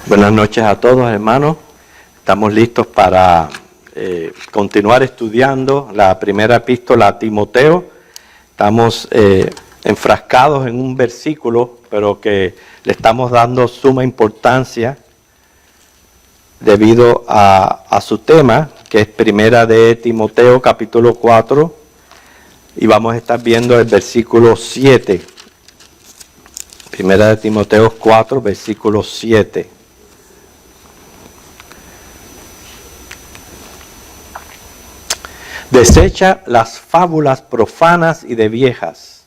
Buenas noches a todos, hermanos. Estamos listos para continuar estudiando la primera epístola a Timoteo. Estamos enfrascados en un versículo, pero que le estamos dando suma importancia debido a su tema, que es primera de Timoteo, capítulo 4, y vamos a estar viendo el versículo 7. Primera de Timoteo 4, versículo 7. Desecha las fábulas profanas y de viejas.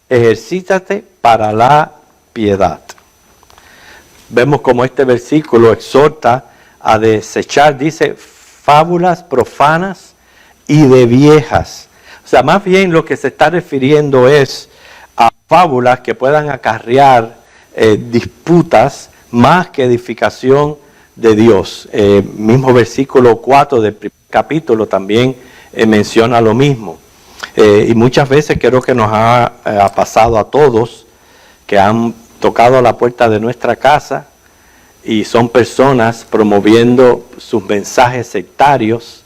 Ejercítate para la piedad. Vemos como este versículo exhorta a desechar, dice, fábulas profanas y de viejas. O sea, más bien lo que se está refiriendo es a fábulas que puedan acarrear disputas más que edificación de Dios. Mismo versículo 4 del primer capítulo también menciona lo mismo. Y muchas veces creo que nos ha pasado a todos que han tocado a la puerta de nuestra casa y son personas promoviendo sus mensajes sectarios,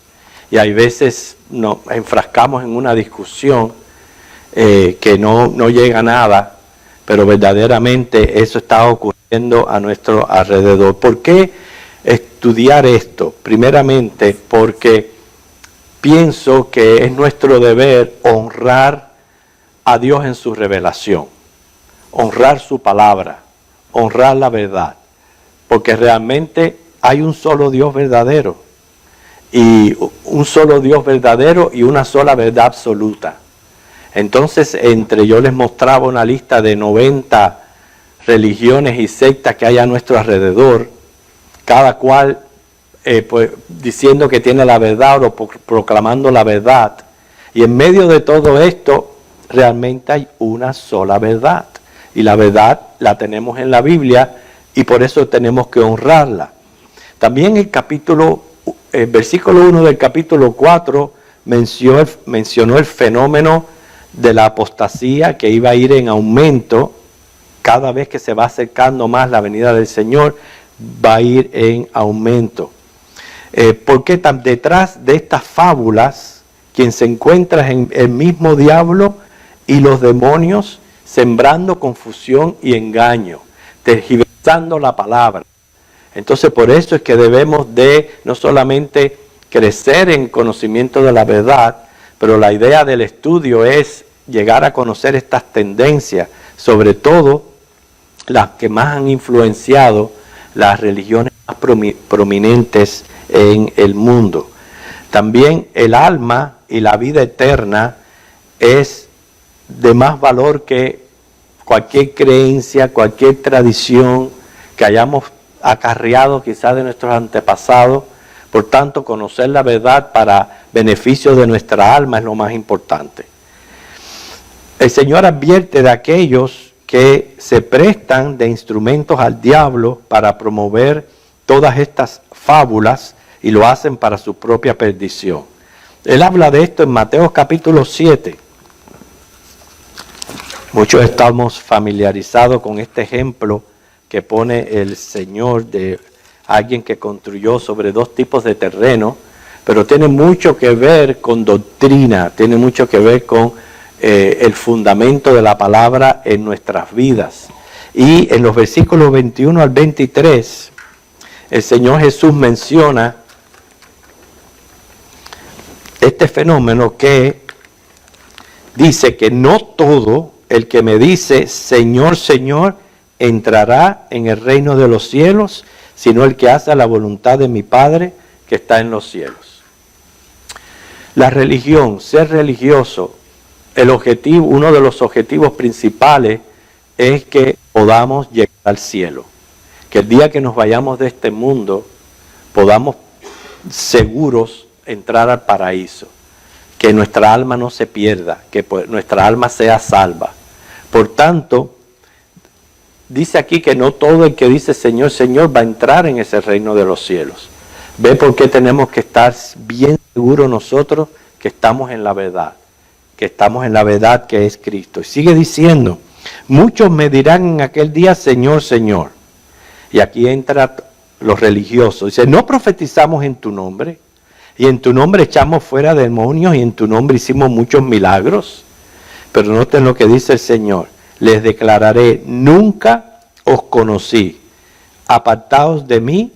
y hay veces nos enfrascamos en una discusión que no llega a nada, pero verdaderamente eso está ocurriendo a nuestro alrededor. ¿Por qué estudiar esto? Primeramente porque pienso que es nuestro deber honrar a Dios en su revelación, honrar su palabra, honrar la verdad, porque realmente hay un solo Dios verdadero, y un solo Dios verdadero y una sola verdad absoluta. Entonces, yo les mostraba una lista de 90 religiones y sectas que hay a nuestro alrededor, cada cual pues, diciendo que tiene la verdad o proclamando la verdad. Y en medio de todo esto, realmente hay una sola verdad. Y la verdad la tenemos en la Biblia y por eso tenemos que honrarla. También el versículo 1 del capítulo 4 mencionó el fenómeno de la apostasía que iba a ir en aumento. Cada vez que se va acercando más la venida del Señor, va a ir en aumento. Porque detrás de estas fábulas, quien se encuentra es el mismo diablo y los demonios, sembrando confusión y engaño, tergiversando la palabra. Entonces, por eso es que debemos de no solamente crecer en conocimiento de la verdad, pero la idea del estudio es llegar a conocer estas tendencias, sobre todo las que más han influenciado las religiones más prominentes en el mundo. También el alma y la vida eterna es de más valor que cualquier creencia, cualquier tradición que hayamos acarreado quizás de nuestros antepasados. Por tanto, conocer la verdad para beneficio de nuestra alma es lo más importante. El Señor advierte de aquellos que se prestan de instrumentos al diablo para promover todas estas fábulas y lo hacen para su propia perdición. Él habla de esto en Mateo capítulo 7. Muchos estamos familiarizados con este ejemplo que pone el Señor de alguien que construyó sobre 2 tipos de terreno, pero tiene mucho que ver con doctrina, tiene mucho que ver con el fundamento de la palabra en nuestras vidas. Y en los versículos 21 al 23, el Señor Jesús menciona este fenómeno que dice que no todo el que me dice Señor, Señor, entrará en el reino de los cielos, sino el que hace la voluntad de mi Padre que está en los cielos. La religión, ser religioso, uno de los objetivos principales es que podamos llegar al cielo. Que el día que nos vayamos de este mundo podamos seguros entrar al paraíso. Que nuestra alma no se pierda, que nuestra alma sea salva. Por tanto, dice aquí que no todo el que dice Señor, Señor va a entrar en ese reino de los cielos. ¿Ve por qué tenemos que estar bien seguros nosotros que estamos en la verdad? Que estamos en la verdad que es Cristo. Y sigue diciendo, muchos me dirán en aquel día, Señor, Señor. Y aquí entra los religiosos. Dice, no profetizamos en tu nombre, y en tu nombre echamos fuera demonios, y en tu nombre hicimos muchos milagros. Pero noten lo que dice el Señor, les declararé, nunca os conocí, apartaos de mí,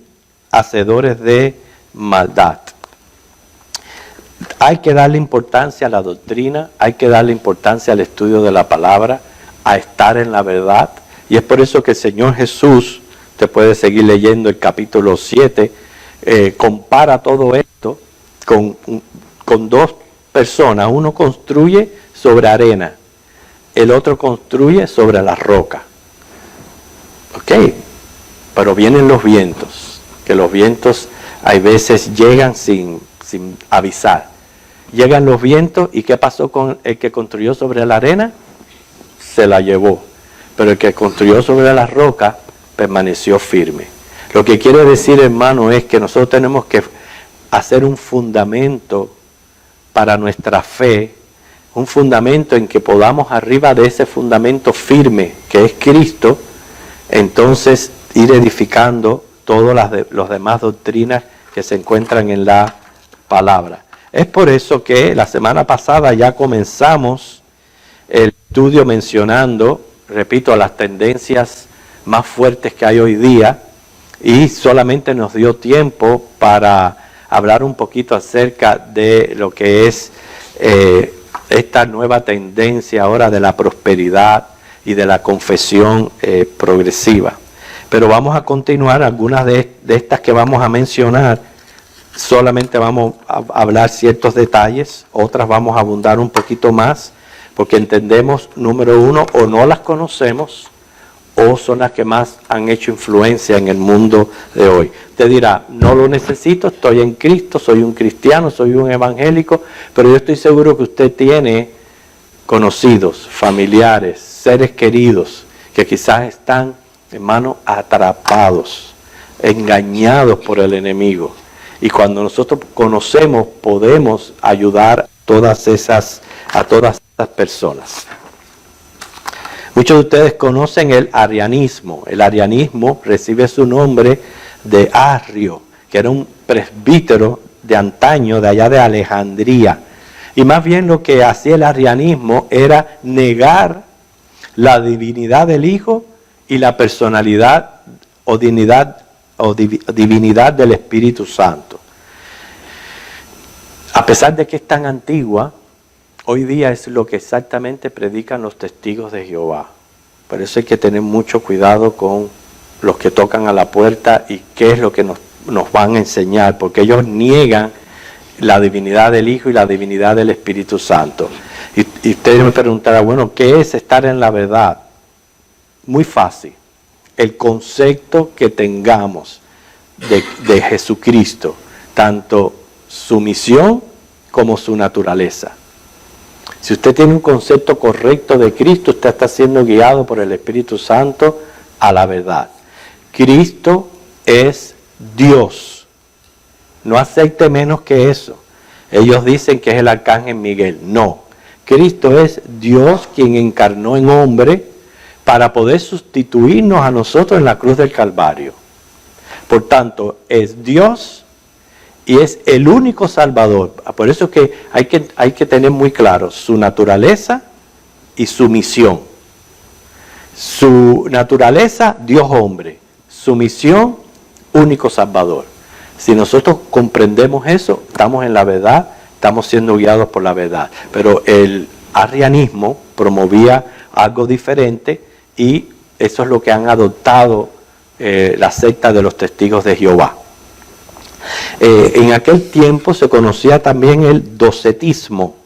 hacedores de maldad. Hay que darle importancia a la doctrina, hay que darle importancia al estudio de la palabra, a estar en la verdad. Y es por eso que el Señor Jesús, te puede seguir leyendo el capítulo 7, compara todo esto con dos personas. Uno construye sobre arena, el otro construye sobre la roca. Ok, pero vienen los vientos, que los vientos hay veces llegan sin avisar. Llegan los vientos, ¿y qué pasó con el que construyó sobre la arena? Se la llevó. Pero el que construyó sobre la roca permaneció firme. Lo que quiere decir, hermano, es que nosotros tenemos que hacer un fundamento para nuestra fe, un fundamento en que podamos arriba de ese fundamento firme que es Cristo, entonces ir edificando todas las demás doctrinas que se encuentran en la palabra. Es por eso que la semana pasada ya comenzamos el estudio mencionando, repito, las tendencias más fuertes que hay hoy día, y solamente nos dio tiempo para hablar un poquito acerca de lo que es esta nueva tendencia ahora de la prosperidad y de la confesión progresiva. Pero vamos a continuar, algunas de estas que vamos a mencionar, solamente vamos a hablar ciertos detalles, otras vamos a abundar un poquito más, porque entendemos, número uno, o no las conocemos, o son las que más han hecho influencia en el mundo de hoy. Usted dirá, no lo necesito, estoy en Cristo, soy un cristiano, soy un evangélico, pero yo estoy seguro que usted tiene conocidos, familiares, seres queridos, que quizás están, hermano, atrapados, engañados por el enemigo. Y cuando nosotros conocemos, podemos ayudar a todas esas personas. Muchos de ustedes conocen el arrianismo. El arrianismo recibe su nombre de Arrio, que era un presbítero de antaño, de allá de Alejandría. Y más bien lo que hacía el arrianismo era negar la divinidad del Hijo y la personalidad o divinidad del Espíritu Santo. A pesar de que es tan antigua, hoy día es lo que exactamente predican los testigos de Jehová. Por eso hay que tener mucho cuidado con los que tocan a la puerta y qué es lo que nos van a enseñar, porque ellos niegan la divinidad del Hijo y la divinidad del Espíritu Santo. Y ustedes me preguntarán, bueno, ¿qué es estar en la verdad? Muy fácil. El concepto que tengamos de Jesucristo, tanto su misión como su naturaleza. Si usted tiene un concepto correcto de Cristo, usted está siendo guiado por el Espíritu Santo a la verdad. Cristo es Dios. No acepte menos que eso. Ellos dicen que es el arcángel Miguel. No. Cristo es Dios quien encarnó en hombre para poder sustituirnos a nosotros en la cruz del Calvario. Por tanto, es Dios y es el único Salvador. Por eso que hay que tener muy claro su naturaleza y su misión. Su naturaleza, Dios hombre. Su misión, único Salvador. Si nosotros comprendemos eso, estamos en la verdad, estamos siendo guiados por la verdad. Pero el arrianismo promovía algo diferente y eso es lo que han adoptado la secta de los testigos de Jehová. En aquel tiempo se conocía también el docetismo.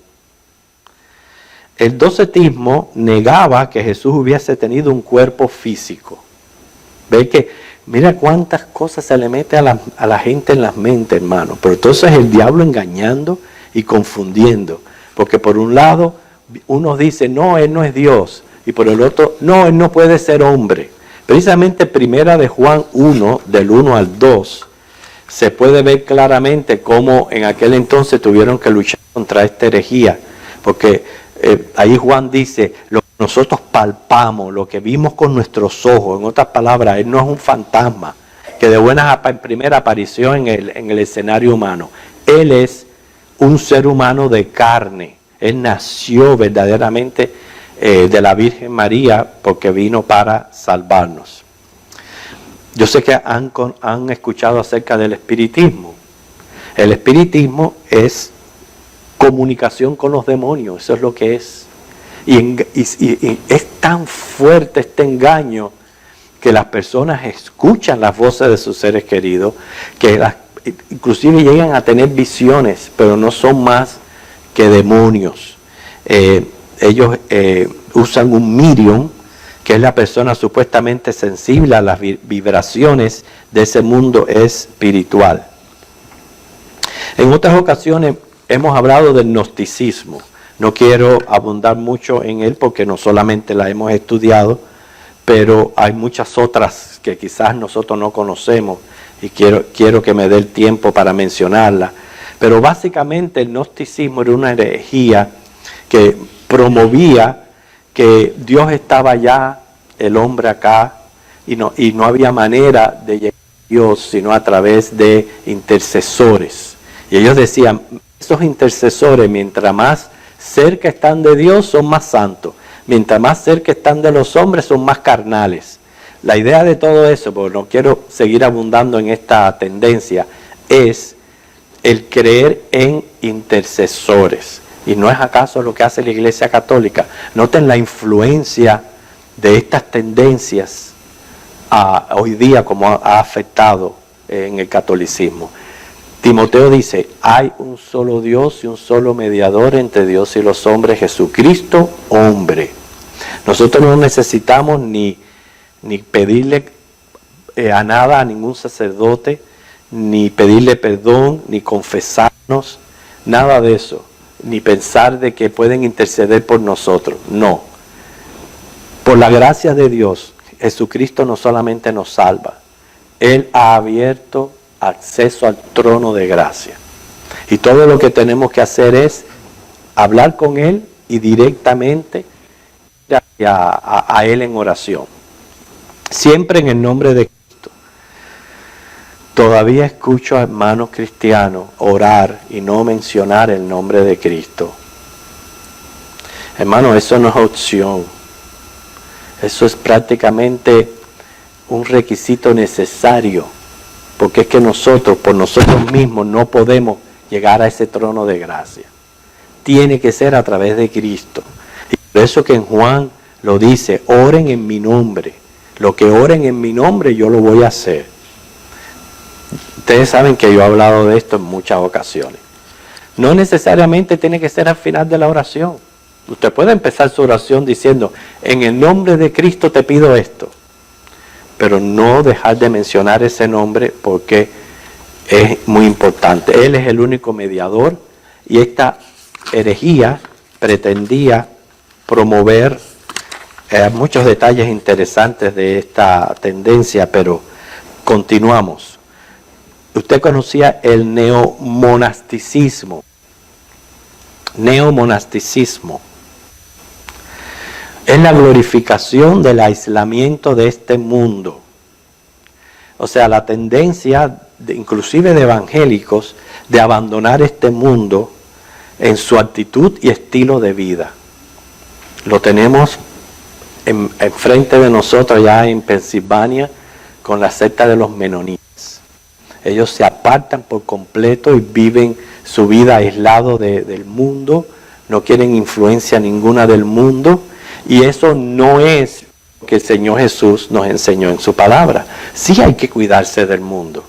El docetismo negaba que Jesús hubiese tenido un cuerpo físico. Ve que, mira cuántas cosas se le mete a la gente en las mentes, hermano. Pero entonces el diablo engañando y confundiendo. Porque por un lado, unos dicen, no, Él no es Dios. Y por el otro, no, Él no puede ser hombre. Precisamente primera de Juan 1, del 1 al 2, se puede ver claramente cómo en aquel entonces tuvieron que luchar contra esta herejía. Porque ahí Juan dice, lo que nosotros palpamos, lo que vimos con nuestros ojos, en otras palabras, Él no es un fantasma, que de buena primera apareció en el escenario humano. Él es un ser humano de carne. Él nació verdaderamente de la Virgen María porque vino para salvarnos. Yo sé que han escuchado acerca del espiritismo. El espiritismo es comunicación con los demonios, eso es lo que es. Y es tan fuerte este engaño que las personas escuchan las voces de sus seres queridos, que inclusive llegan a tener visiones, pero no son más que demonios. Ellos usan un medium, que es la persona supuestamente sensible a las vibraciones de ese mundo espiritual. En otras ocasiones hemos hablado del gnosticismo. No quiero abundar mucho en él porque no solamente la hemos estudiado, pero hay muchas otras que quizás nosotros no conocemos y quiero que me dé el tiempo para mencionarla. Pero básicamente el gnosticismo era una herejía que promovía que Dios estaba allá, el hombre acá, y no había manera de llegar a Dios sino a través de intercesores. Y ellos decían, esos intercesores, mientras más cerca están de Dios, son más santos. Mientras más cerca están de los hombres, son más carnales. La idea de todo eso, porque no quiero seguir abundando en esta tendencia, es el creer en intercesores. ¿Y no es acaso lo que hace la Iglesia Católica? Noten la influencia de estas tendencias hoy día como ha afectado en el catolicismo. Timoteo dice, hay un solo Dios y un solo mediador entre Dios y los hombres, Jesucristo, hombre. Nosotros no necesitamos ni pedirle a nada a ningún sacerdote, ni pedirle perdón, ni confesarnos, nada de eso, ni pensar de que pueden interceder por nosotros. No. Por la gracia de Dios, Jesucristo no solamente nos salva, Él ha abierto acceso al trono de gracia. Y todo lo que tenemos que hacer es hablar con Él y directamente a Él en oración. Siempre en el nombre de Cristo. Todavía escucho a hermanos cristianos orar y no mencionar el nombre de Cristo. Hermano, eso no es opción. Eso es prácticamente un requisito necesario. Porque es que nosotros, por nosotros mismos, no podemos llegar a ese trono de gracia. Tiene que ser a través de Cristo. Y por eso que en Juan lo dice, oren en mi nombre. Lo que oren en mi nombre yo lo voy a hacer. Ustedes saben que yo he hablado de esto en muchas ocasiones. No necesariamente tiene que ser al final de la oración. Usted puede empezar su oración diciendo, en el nombre de Cristo te pido esto. Pero no dejar de mencionar ese nombre porque es muy importante. Él es el único mediador y esta herejía pretendía promover muchos detalles interesantes de esta tendencia, pero continuamos. Usted conocía el neomonasticismo. Neomonasticismo es la glorificación del aislamiento de este mundo. O sea, la tendencia, inclusive de evangélicos, de abandonar este mundo en su actitud y estilo de vida. Lo tenemos enfrente de nosotros ya en Pensilvania con la secta de los menonitas. Ellos se apartan por completo y viven su vida aislado del mundo, no quieren influencia ninguna del mundo. Y eso no es lo que el Señor Jesús nos enseñó en su palabra. Sí hay que cuidarse del mundo.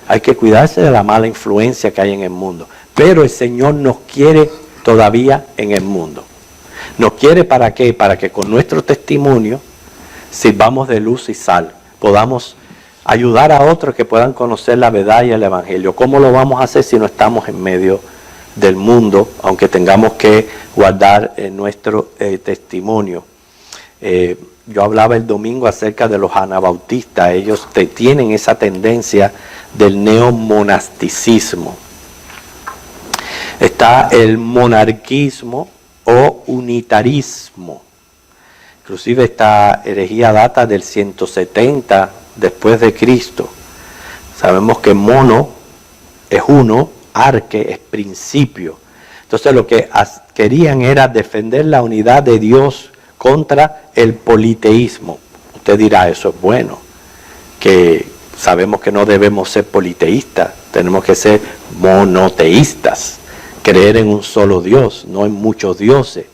Hay que cuidarse de la mala influencia que hay en el mundo. Pero el Señor nos quiere todavía en el mundo. ¿Nos quiere para qué? Para que con nuestro testimonio sirvamos de luz y sal. Podamos ayudar a otros que puedan conocer la verdad y el Evangelio. ¿Cómo lo vamos a hacer si no estamos en medio del mundo, aunque tengamos que guardar nuestro testimonio? Yo hablaba el domingo acerca de los anabautistas. Ellos tienen esa tendencia del neomonasticismo. Está el monarquismo o unitarismo. Inclusive esta herejía data del 170 después de Cristo. Sabemos que mono es uno, arque es principio. Entonces lo que querían era defender la unidad de Dios contra el politeísmo. Usted dirá, eso es bueno, que sabemos que no debemos ser politeístas, tenemos que ser monoteístas, creer en un solo Dios, no en muchos dioses.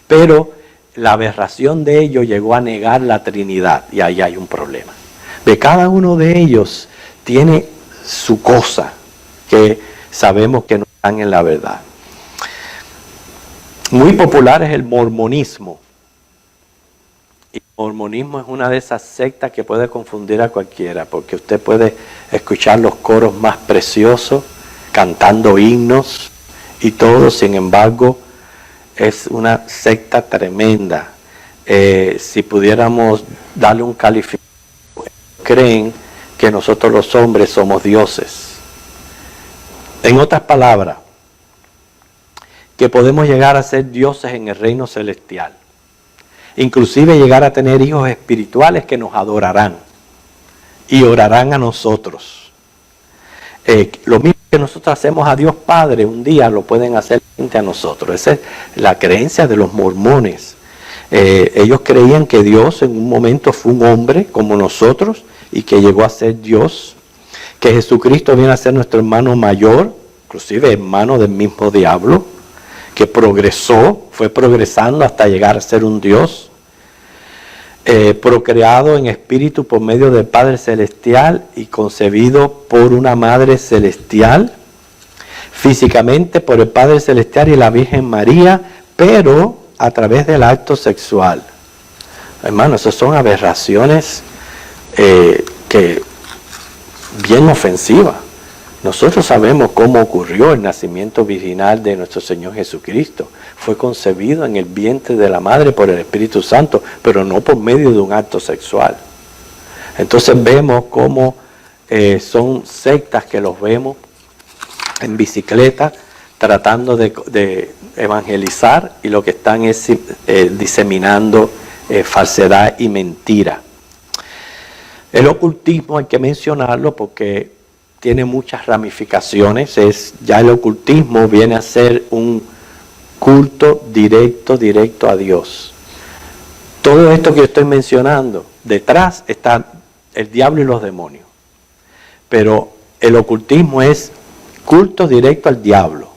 Pero la aberración de ellos llegó a negar la Trinidad, y ahí hay un problema. De cada uno de ellos tiene su cosa, que sabemos que no están en la verdad. Muy popular es el mormonismo. Y el mormonismo es una de esas sectas que puede confundir a cualquiera, porque usted puede escuchar los coros más preciosos, cantando himnos y todo, sin embargo, es una secta tremenda. Si pudiéramos darle un calificativo, creen que nosotros los hombres somos dioses. En otras palabras, que podemos llegar a ser dioses en el reino celestial. Inclusive llegar a tener hijos espirituales que nos adorarán y orarán a nosotros. Lo mismo que nosotros hacemos a Dios Padre, un día lo pueden hacer frente a nosotros. Esa es la creencia de los mormones. Ellos creían que Dios en un momento fue un hombre como nosotros y que llegó a ser Dios, que Jesucristo viene a ser nuestro hermano mayor, inclusive hermano del mismo diablo, que progresó, fue progresando hasta llegar a ser un Dios, procreado en espíritu por medio del Padre Celestial y concebido por una Madre Celestial, físicamente por el Padre Celestial y la Virgen María, pero a través del acto sexual. Hermanos, esas son aberraciones que bien ofensivas. Nosotros sabemos cómo ocurrió el nacimiento virginal de nuestro Señor Jesucristo. Fue concebido en el vientre de la madre por el Espíritu Santo, pero no por medio de un acto sexual. Entonces vemos cómo son sectas que los vemos en bicicleta tratando de evangelizar, y lo que están es diseminando falsedad y mentira. El ocultismo hay que mencionarlo porque tiene muchas ramificaciones. Ya el ocultismo viene a ser un culto directo a Dios. Todo esto que yo estoy mencionando, detrás está el diablo y los demonios. Pero el ocultismo es culto directo al diablo.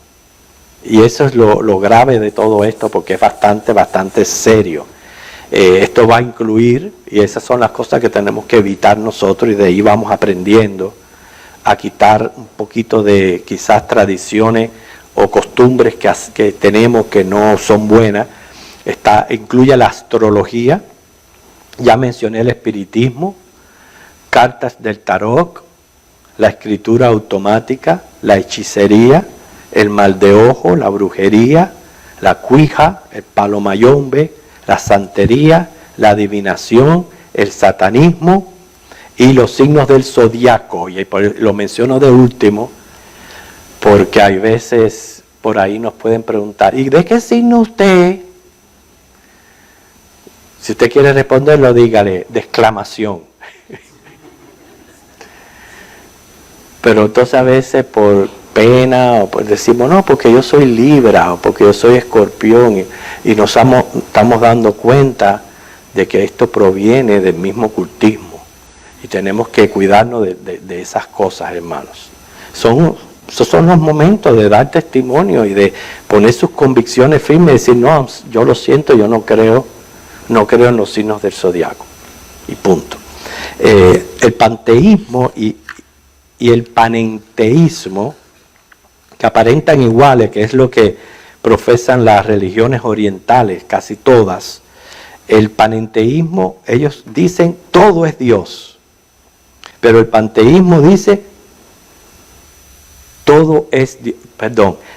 Y eso es lo grave de todo esto, porque es bastante serio. Esto va a incluir, y esas son las cosas que tenemos que evitar nosotros, y de ahí vamos aprendiendo a quitar un poquito de quizás tradiciones o costumbres que tenemos que no son buenas. Incluye la astrología, ya mencioné el espiritismo, cartas del tarot, la escritura automática, la hechicería, el mal de ojo, la brujería, la cuija, el palo mayombe, la santería, la adivinación, el satanismo y los signos del zodiaco. Y lo menciono de último porque hay veces por ahí nos pueden preguntar, ¿y de qué signo usted? Si usted quiere responderlo, dígale, de exclamación. Pero entonces a veces por pena o pues decimos, no, porque yo soy Libra o porque yo soy Escorpión, y nos estamos dando cuenta de que esto proviene del mismo ocultismo, y tenemos que cuidarnos de esas cosas, hermanos. Esos son los momentos de dar testimonio y de poner sus convicciones firmes y decir, no, yo lo siento, yo no creo en los signos del zodiaco, y punto. El panteísmo y el panenteísmo, que aparentan iguales, que es lo que profesan las religiones orientales, casi todas. El panenteísmo, ellos dicen todo es Dios, pero el panteísmo dice todo es,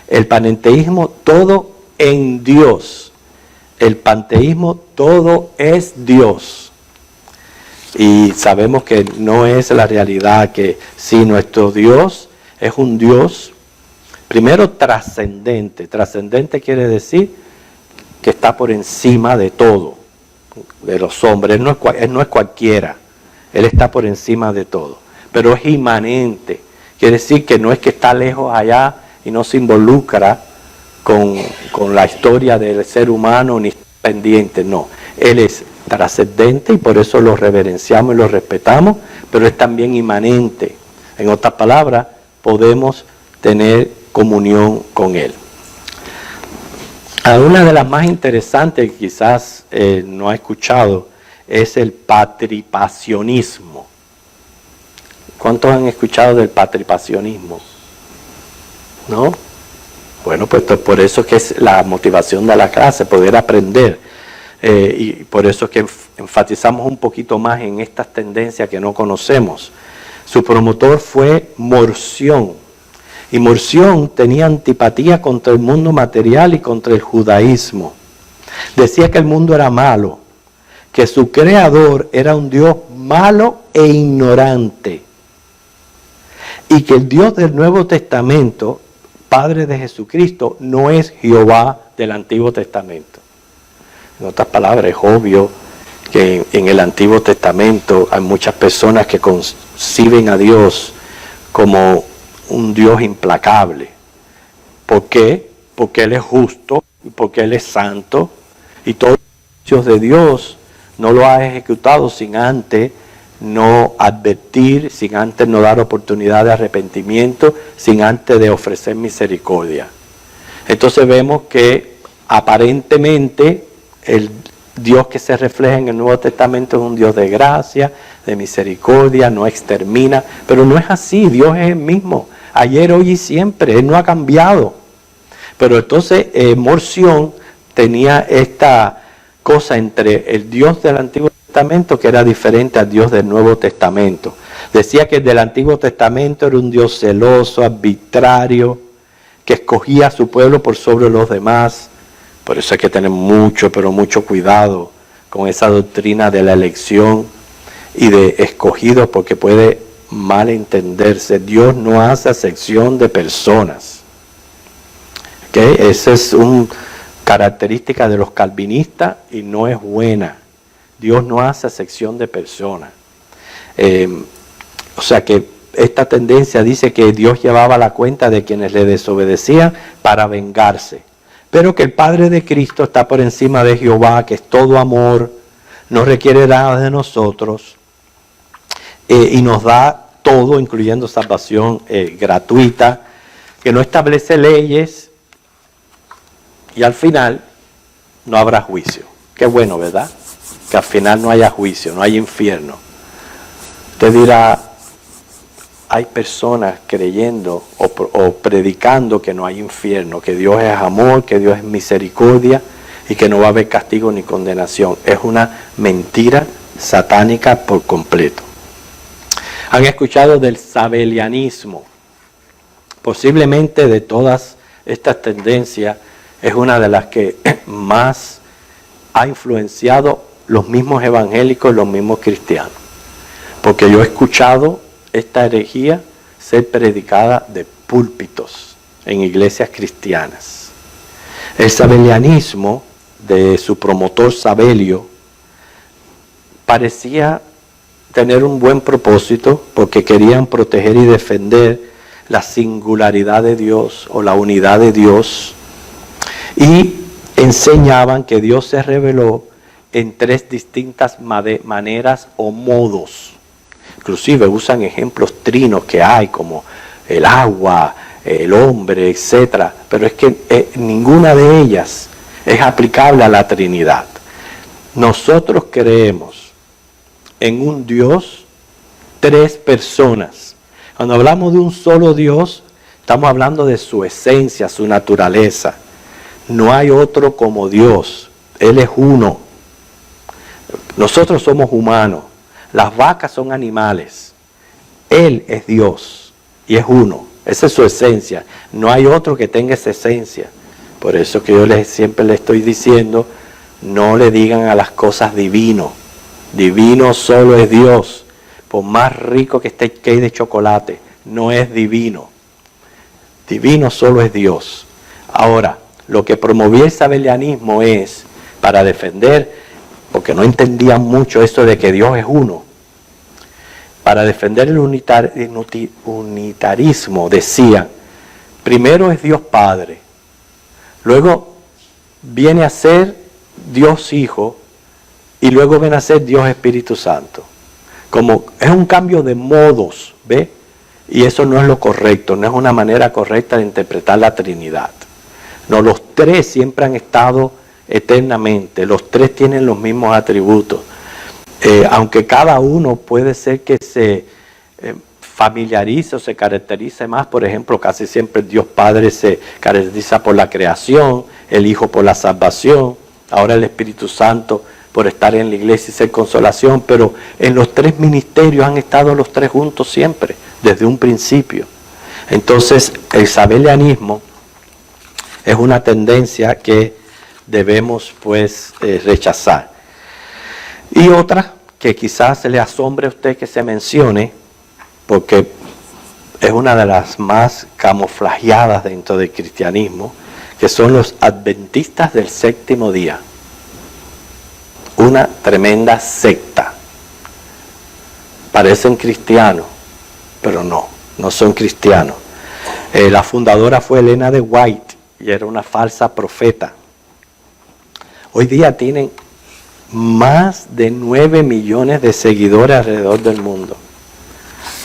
el panenteísmo todo en Dios, el panteísmo todo es Dios. Y sabemos que no es la realidad, que si nuestro Dios es un Dios, primero trascendente. Trascendente quiere decir que está por encima de todo, de los hombres. Él no es cualquiera, Él está por encima de todo. pero es inmanente. Quiere decir que no es que está lejos allá y no se involucra con la historia del ser humano ni pendiente, no. Él es trascendente y por eso lo reverenciamos y lo respetamos, pero es también inmanente. En otras palabras, podemos tener comunión con Él. Una de las más interesantes que quizás no ha escuchado es el patripacionismo. ¿Cuántos han escuchado del patripacionismo? ¿No? Bueno, pues por eso que es la motivación de la clase, poder aprender. Y por eso es que enfatizamos un poquito más en estas tendencias que no conocemos. Su promotor fue Morción. Y Morción tenía antipatía contra el mundo material y contra el judaísmo. Decía que el mundo era malo, que su creador era un Dios malo e ignorante. Y que el Dios del Nuevo Testamento, Padre de Jesucristo, no es Jehová del Antiguo Testamento. En otras palabras, es obvio que en el Antiguo Testamento hay muchas personas que conciben a Dios como un Dios implacable. ¿Por qué? Porque Él es justo y porque Él es santo y todos los juicios de Dios no lo ha ejecutado sin antes no advertir, sin antes no dar oportunidad de arrepentimiento, sin antes de ofrecer misericordia. Entonces vemos que aparentemente el Dios que se refleja en el Nuevo Testamento es un Dios de gracia, de misericordia, no extermina, pero no es así. Dios es el mismo, ayer, hoy y siempre. Él no ha cambiado. Pero entonces Morción tenía esta cosa entre el Dios del Antiguo Testamento que era diferente al Dios del Nuevo Testamento. Decía que el del Antiguo Testamento era un Dios celoso, arbitrario, que escogía a su pueblo por sobre los demás. Por eso hay que tener mucho, pero mucho cuidado con esa doctrina de la elección y de escogidos, porque puede malentenderse. Dios no hace acepción de personas. ¿Okay? Esa es una característica de los calvinistas y no es buena. Dios no hace acepción de personas. O sea que esta tendencia dice que Dios llevaba la cuenta de quienes le desobedecían para vengarse. Pero que el Padre de Cristo está por encima de Jehová, que es todo amor, no requiere nada de nosotros y nos da todo, incluyendo salvación gratuita, que no establece leyes y al final no habrá juicio. Qué bueno, ¿verdad? Que al final no haya juicio, no haya infierno. Usted dirá, hay personas creyendo o predicando que no hay infierno, que Dios es amor, que Dios es misericordia y que no va a haber castigo ni condenación. Es una mentira satánica por completo. Han escuchado del sabelianismo. Posiblemente de todas estas tendencias es una de las que más ha influenciado los mismos evangélicos, los mismos cristianos. Porque yo he escuchado esta herejía ser predicada de púlpitos en iglesias cristianas. El sabelianismo de su promotor Sabelio parecía tener un buen propósito porque querían proteger y defender la singularidad de Dios o la unidad de Dios y enseñaban que Dios se reveló en tres distintas maneras o modos. Inclusive usan ejemplos trinos que hay como el agua, el hombre, etc. Pero es que ninguna de ellas es aplicable a la Trinidad. Nosotros creemos en un Dios, tres personas. Cuando hablamos de un solo Dios, estamos hablando de su esencia, su naturaleza. No hay otro como Dios. Él es uno. Nosotros somos humanos. Las vacas son animales. Él es Dios y es uno. Esa es su esencia. No hay otro que tenga esa esencia. Por eso que yo siempre le estoy diciendo, no le digan a las cosas divino. Divino solo es Dios. Por más rico que esté el cake de chocolate, no es divino. Divino solo es Dios. Ahora, lo que promovía el sabelianismo es para defender, porque no entendían mucho esto de que Dios es uno. para defender el unitarismo, decían, primero es Dios Padre, luego viene a ser Dios Hijo y luego viene a ser Dios Espíritu Santo. Como es un cambio de modos, ¿ve? Y eso no es lo correcto, no es una manera correcta de interpretar la Trinidad. No, los tres siempre han estado eternamente, los tres tienen los mismos atributos. Aunque cada uno puede ser que se familiarice o se caracterice más, por ejemplo, casi siempre Dios Padre se caracteriza por la creación, el Hijo por la salvación, ahora el Espíritu Santo por estar en la iglesia y ser consolación, pero en los tres ministerios han estado los tres juntos siempre, desde un principio. Entonces, el sabelianismo es una tendencia que debemos pues rechazar. Y otra que quizás se le asombre a usted que se mencione, porque es una de las más camuflajeadas dentro del cristianismo, que son los adventistas del séptimo día. Una tremenda secta. Parecen cristianos, pero no son cristianos. La fundadora fue Elena de White y era una falsa profeta. Hoy día tienen más de 9 millones de seguidores alrededor del mundo.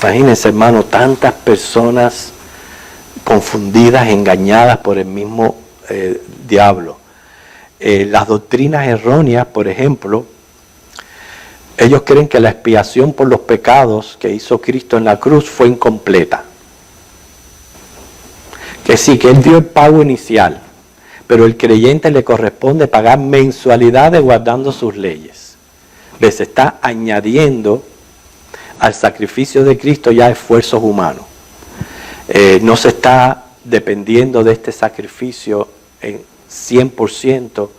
Imagínense, hermano, tantas personas confundidas, engañadas por el mismo diablo. Las doctrinas erróneas, por ejemplo, ellos creen que la expiación por los pecados que hizo Cristo en la cruz fue incompleta. Que sí, que Él dio el pago inicial, pero el creyente le corresponde pagar mensualidades guardando sus leyes. Se está añadiendo al sacrificio de Cristo ya esfuerzos humanos. No se está dependiendo de este sacrificio en 100%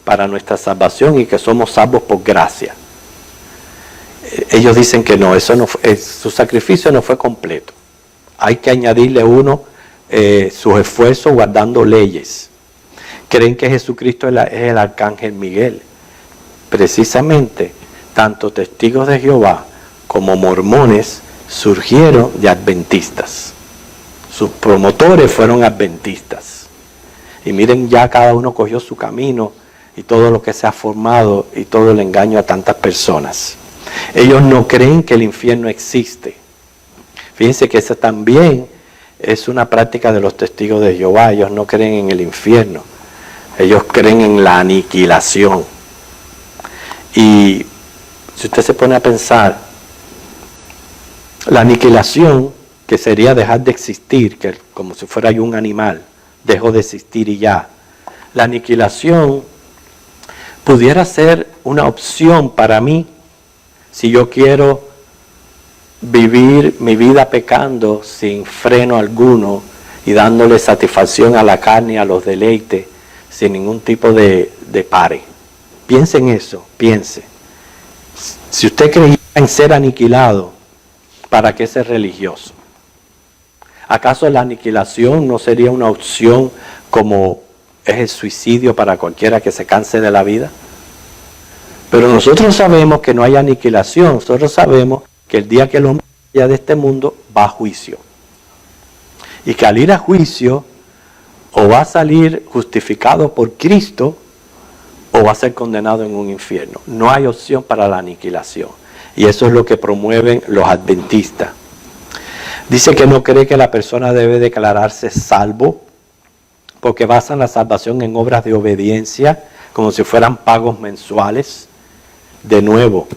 para nuestra salvación y que somos salvos por gracia. Ellos dicen que no, eso no fue, su sacrificio no fue completo. Hay que añadirle sus esfuerzos guardando leyes. Creen que Jesucristo es el arcángel Miguel. Precisamente, tanto testigos de Jehová como mormones surgieron de adventistas. Sus promotores fueron adventistas. Y miren, ya cada uno cogió su camino y todo lo que se ha formado y todo el engaño a tantas personas. Ellos no creen que el infierno existe. Fíjense que esa también es una práctica de los testigos de Jehová. Ellos no creen en el infierno. Ellos creen en la aniquilación. Y si usted se pone a pensar, la aniquilación, que sería dejar de existir, que como si fuera yo un animal, dejo de existir y ya. La aniquilación pudiera ser una opción para mí si yo quiero vivir mi vida pecando sin freno alguno y dándole satisfacción a la carne y a los deleites sin ningún tipo de pare. Piense en eso, piense. Si usted creía en ser aniquilado, ¿para qué ser religioso? ¿Acaso la aniquilación no sería una opción como es el suicidio para cualquiera que se canse de la vida? Pero nosotros sabemos que no hay aniquilación. Nosotros sabemos que el día que el hombre vaya de este mundo va a juicio. Y que al ir a juicio, o va a salir justificado por Cristo, o va a ser condenado en un infierno. No hay opción para la aniquilación. Y eso es lo que promueven los adventistas. Dice que no cree que la persona debe declararse salvo, porque basan la salvación en obras de obediencia, como si fueran pagos mensuales. De nuevo,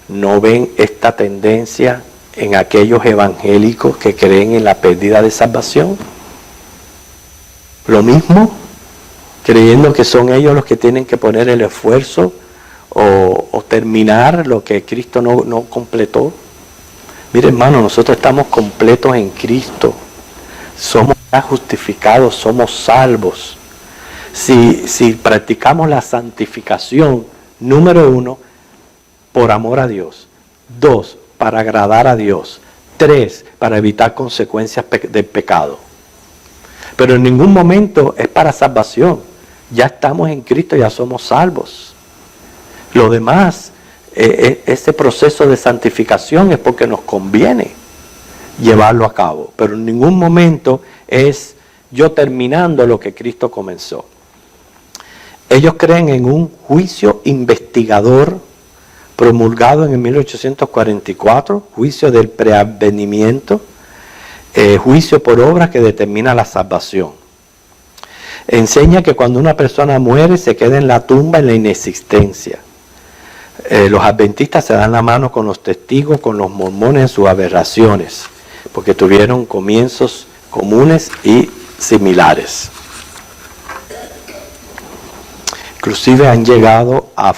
¿no ven esta tendencia en aquellos evangélicos que creen en la pérdida de salvación? Lo mismo, creyendo que son ellos los que tienen que poner el esfuerzo o terminar lo que Cristo no completó. Mire, hermano, nosotros estamos completos en Cristo. Somos ya justificados, somos salvos. Si practicamos la santificación, número 1, por amor a Dios. 2, para agradar a Dios. 3, para evitar consecuencias del pecado. Pero en ningún momento es para salvación. Ya estamos en Cristo, ya somos salvos. Lo demás ese proceso de santificación es porque nos conviene llevarlo a cabo, pero en ningún momento es yo terminando lo que Cristo comenzó. Ellos creen en un juicio investigador promulgado en el 1844, juicio del preadvenimiento, juicio por obra que determina la salvación. Enseña que cuando una persona muere se queda en la tumba en la inexistencia. Los adventistas se dan la mano con los testigos, con los mormones en sus aberraciones, porque tuvieron comienzos comunes y similares. Inclusive han llegado a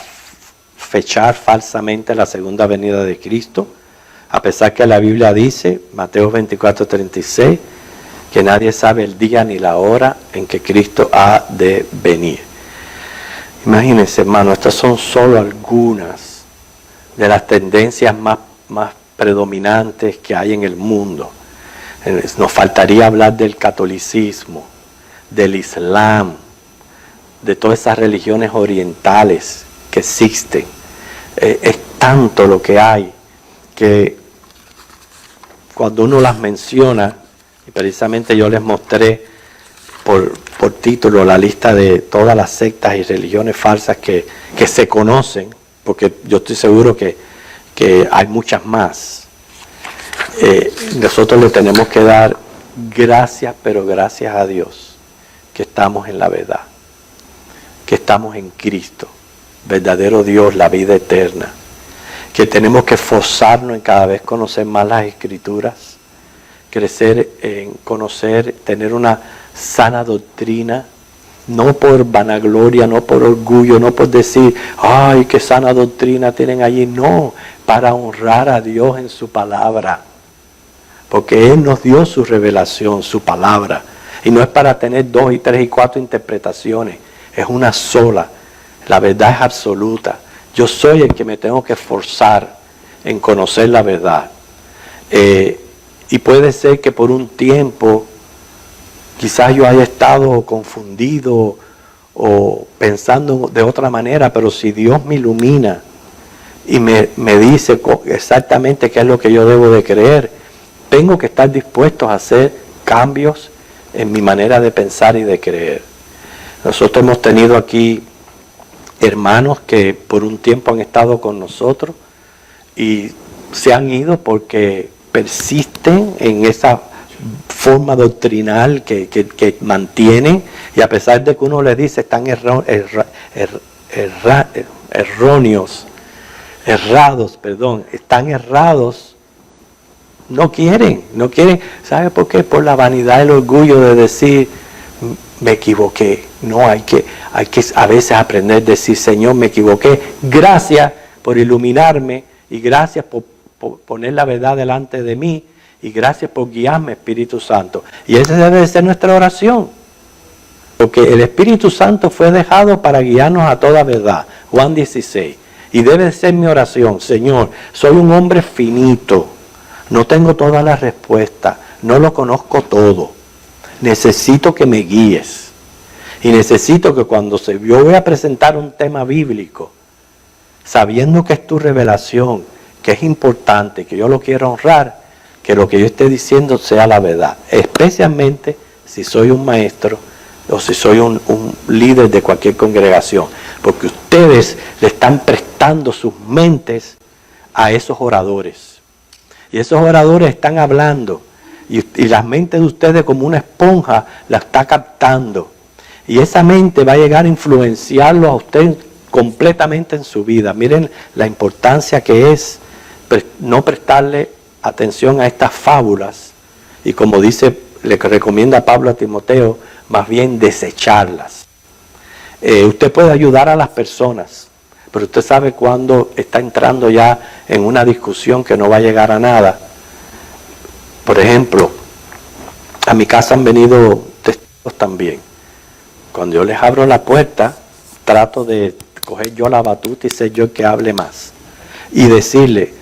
fechar falsamente la segunda venida de Cristo, a pesar que la Biblia dice, Mateo 24:36, que nadie sabe el día ni la hora en que Cristo ha de venir. Imagínense, hermano, estas son solo algunas de las tendencias más predominantes que hay en el mundo. Nos faltaría hablar del catolicismo, del islam, de todas esas religiones orientales que existen. Es tanto lo que hay que cuando uno las menciona, y precisamente yo les mostré por título la lista de todas las sectas y religiones falsas que se conocen, porque yo estoy seguro que hay muchas más. Nosotros le tenemos que dar gracias, pero gracias a Dios, que estamos en la verdad, que estamos en Cristo, verdadero Dios, la vida eterna, que tenemos que esforzarnos en cada vez conocer más las Escrituras, crecer en conocer, tener una sana doctrina, no por vanagloria, no por orgullo, no por decir, ay, qué sana doctrina tienen allí, no, para honrar a Dios en su palabra, porque Él nos dio su revelación, su palabra, y no es para tener 2 y 3 y 4 interpretaciones, es una sola, la verdad es absoluta. Yo soy el que me tengo que esforzar en conocer la verdad. Y puede ser que por un tiempo quizás yo haya estado confundido o pensando de otra manera, pero si Dios me ilumina y me dice exactamente qué es lo que yo debo de creer, tengo que estar dispuesto a hacer cambios en mi manera de pensar y de creer. Nosotros hemos tenido aquí hermanos que por un tiempo han estado con nosotros y se han ido porque persisten en esa forma doctrinal que mantienen, y a pesar de que uno les dice están errados, están errados, no quieren, ¿sabe por qué? Por la vanidad y el orgullo de decir, me equivoqué. No, hay que a veces aprender a decir, Señor, me equivoqué, gracias por iluminarme y gracias por poner la verdad delante de mí y gracias por guiarme, Espíritu Santo. Y esa debe de ser nuestra oración, porque el Espíritu Santo fue dejado para guiarnos a toda verdad, Juan 16, y debe de ser mi oración, Señor, soy un hombre finito, no tengo todas las respuestas, no lo conozco todo, necesito que me guíes. Y necesito que cuando yo voy a presentar un tema bíblico, sabiendo que es tu revelación, que es importante, que yo lo quiero honrar, que lo que yo esté diciendo sea la verdad. Especialmente si soy un maestro o si soy un líder de cualquier congregación. Porque ustedes le están prestando sus mentes a esos oradores. Y esos oradores están hablando. Y la mente de ustedes como una esponja la está captando. Y esa mente va a llegar a influenciarlo a usted completamente en su vida. Miren la importancia que es no prestarle atención a estas fábulas. Y como dice, le recomienda Pablo a Timoteo, más bien desecharlas. Usted puede ayudar a las personas, pero usted sabe cuando está entrando ya en una discusión que no va a llegar a nada. Por ejemplo, a mi casa han venido testigos también. Cuando yo les abro la puerta, trato de coger yo la batuta y ser yo el que hable más. Y decirle,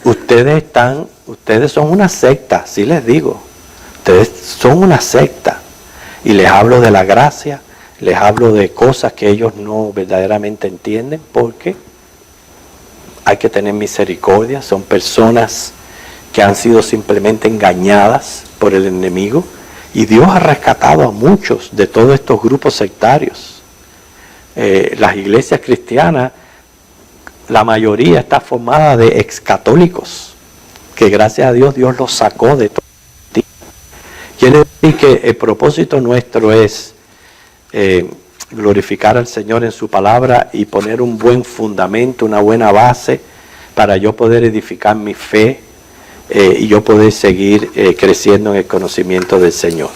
ustedes son una secta, sí les digo. Ustedes son una secta. Y les hablo de la gracia, les hablo de cosas que ellos no verdaderamente entienden, porque hay que tener misericordia. Son personas que han sido simplemente engañadas por el enemigo. Y Dios ha rescatado a muchos de todos estos grupos sectarios. Las iglesias cristianas, la mayoría está formada de excatólicos, que gracias a Dios, Dios los sacó de todo. Quiere decir que el propósito nuestro es glorificar al Señor en su palabra y poner un buen fundamento, una buena base para yo poder edificar mi fe y yo poder seguir creciendo en el conocimiento del Señor.